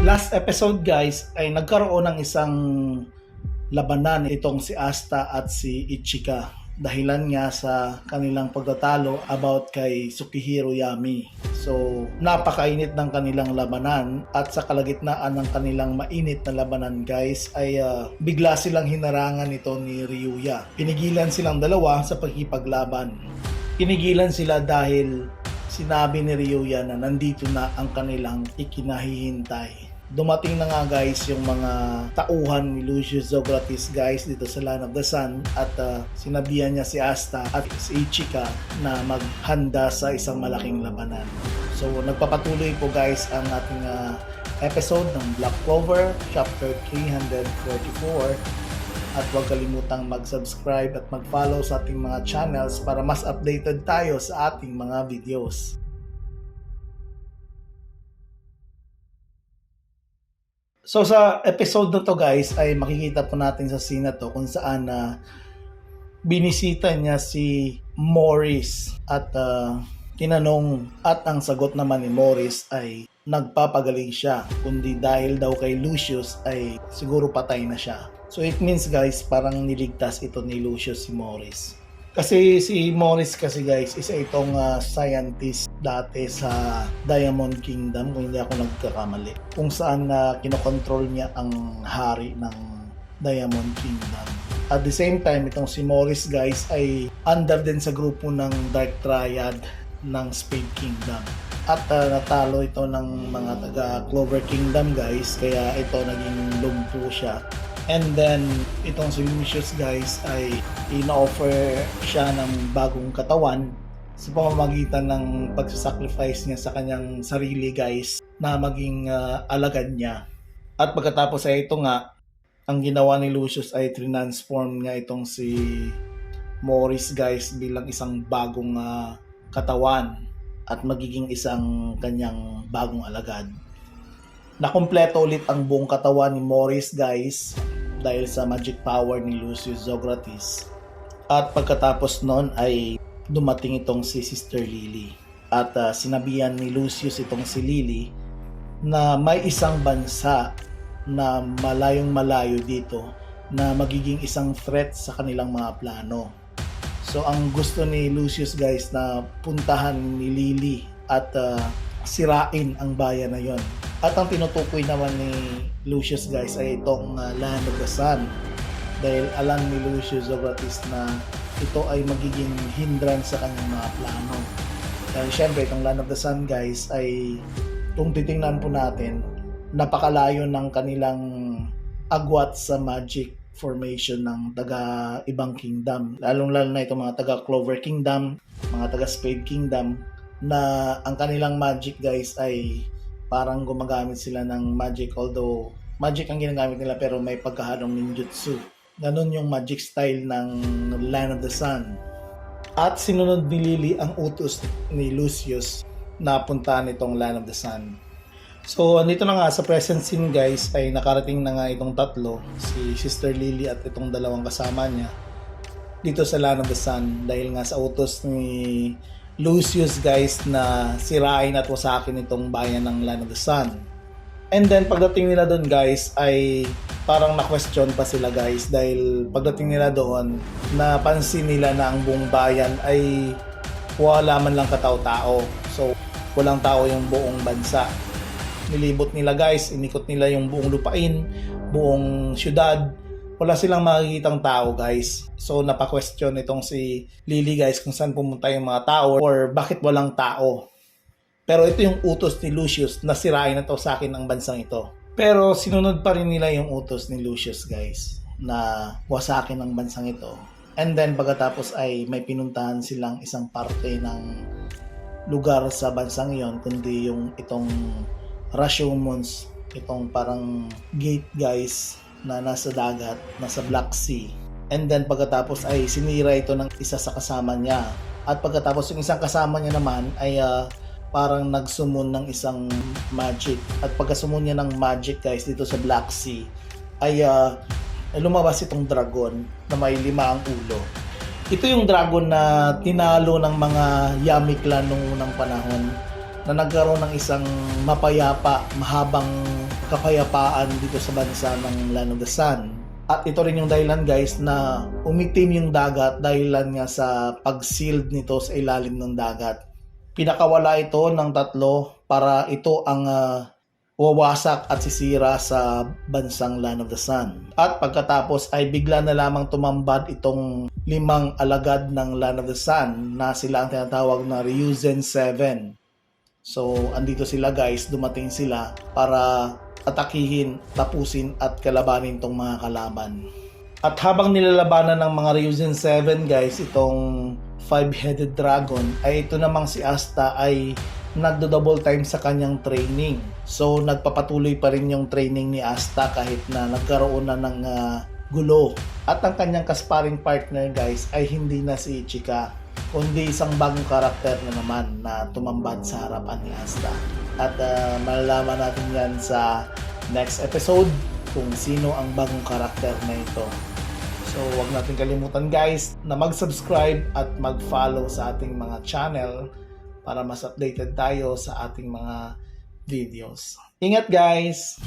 Last episode guys ay nagkaroon ng isang labanan itong si Asta at si Ichika. Dahilan nga sa kanilang pagtatalo about kay Tsukihiro Yami. So, napakainit ng kanilang labanan at sa kalagitnaan ng kanilang mainit na labanan guys ay bigla silang hinarangan ito ni Ryuya. Pinigilan silang dalawa sa pagkipaglaban. Pinigilan sila dahil sinabi ni Ryuya na nandito na ang kanilang ikinahihintay. Dumating na nga guys yung mga tauhan ni Lucius Zocrates guys dito sa Land of the Sun at sinabihan niya si Asta at si Ichika na maghanda sa isang malaking labanan. So nagpapatuloy po guys ang ating episode ng Black Clover chapter 344 at huwag kalimutang mag-subscribe at mag-follow sa ating mga channels para mas updated tayo sa ating mga videos. So sa episode na to guys ay makikita po natin sa scene na to kung saan binisita niya si Morris at tinanong at ang sagot naman ni Morris ay nagpapagaling siya kundi dahil daw kay Lucius ay siguro patay na siya. So it means guys parang niligtas ito ni Lucius si Morris. Kasi si Morris kasi guys isa itong scientist dati sa Diamond Kingdom kung hindi ako nagkakamali. Kung saan kinokontrol niya ang hari ng Diamond Kingdom. At the same time itong si Morris guys ay under din sa grupo ng Dark Triad ng Spade Kingdom. At natalo ito ng mga taga Clover Kingdom guys kaya ito naging lumpo siya. And then, itong si Lucius guys ay ina-offer siya ng bagong katawan sa pamamagitan ng pagsasacrifice niya sa kanyang sarili guys na maging alagad niya. At pagkatapos ay ito nga, ang ginawa ni Lucius ay transform niya itong si Morris guys bilang isang bagong katawan at magiging isang kanyang bagong alagad. Nakumpleto ulit ang buong katawan ni Morris guys dahil sa magic power ni Lucius Zocrates. At pagkatapos nun ay dumating itong si Sister Lily. At sinabihan ni Lucius itong si Lily na may isang bansa na malayong malayo dito na magiging isang threat sa kanilang mga plano. So ang gusto ni Lucius guys na puntahan ni Lily at sirain ang bayan na yon. At ang tinutukoy naman ni Lucius guys ay itong Land of the Sun. Dahil alam ni Lucius Zocrates na ito ay magiging hindrance sa kanyang mga plano. Dahil syempre itong Land of the Sun guys ay kung titingnan po natin, napakalayo ng kanilang agwat sa magic formation ng taga ibang kingdom. Lalong-lalo na itong mga taga Clover Kingdom, mga taga Spade Kingdom na ang kanilang magic guys ay parang gumagamit sila ng magic, although magic ang ginagamit nila pero may pagkahalong ninjutsu. Ganon yung magic style ng Land of the Sun. At sinunod ni Lily ang utos ni Lucius na puntahan itong Land of the Sun. So andito na nga sa present scene guys ay nakarating na nga itong tatlo, si Sister Lily at itong dalawang kasama niya dito sa Land of the Sun dahil nga sa utos ni Lucius guys na sirain at wasakin itong bayan ng Land of the Sun. And then pagdating nila doon guys ay parang na-question pa sila guys dahil pagdating nila doon napansin nila na ang buong bayan ay wala man lang katao-tao. So walang tao yung buong bansa. Nilibot nila guys, inikot nila yung buong lupain, buong syudad. Wala silang makikitang tao guys. So napa-question itong si Lily guys kung saan pumunta yung mga tao or bakit walang tao. Pero ito yung utos ni Lucius na sirain na to sa akin ang bansang ito. Pero sinunod pa rin nila yung utos ni Lucius guys na wasakin ang bansang ito. And then pagkatapos ay may pinuntahan silang isang parte ng lugar sa bansang iyon kundi yung itong Rashomons, itong parang gate guys na nasa dagat, nasa Black Sea. And then pagkatapos ay sinira ito ng isa sa kasama niya. At pagkatapos yung isang kasama niya naman ay parang nagsumon ng isang magic. At pagkasumon niya ng magic guys dito sa Black Sea ay lumabas itong dragon na may 5 ang ulo. Ito yung dragon na tinalo ng mga Yami clan noong unang panahon na nagkaroon ng isang mapayapa, mahabang kapayapaan dito sa bansa ng Land of the Sun. At ito rin yung dahilan guys na umitim yung dagat dahilan nga sa pag-sealed nito sa ilalim ng dagat. Pinakawala ito ng tatlo para ito ang wawasak at sisira sa bansang Land of the Sun. At pagkatapos ay bigla na lamang tumambad itong 5 alagad ng Land of the Sun na sila ang tinatawag na Ryuzen 7. So andito sila guys, dumating sila para atakihin, tapusin at kalabanin tong mga kalaban. At habang nilalabanan ng mga Ryuzen 7 guys, itong 5-headed dragon, ay ito namang si Asta ay nagdo-double time sa kanyang training. So nagpapatuloy pa rin yung training ni Asta kahit na nagkaroon na ng gulo. At ang kanyang kasparing partner guys ay hindi na si Ichika, kundi isang bagong karakter na naman na tumambad sa harapan ni Asta. At malalaman natin yan sa next episode kung sino ang bagong karakter na ito. So huwag natin kalimutan guys na mag-subscribe at mag-follow sa ating mga channel para mas updated tayo sa ating mga videos. Ingat guys!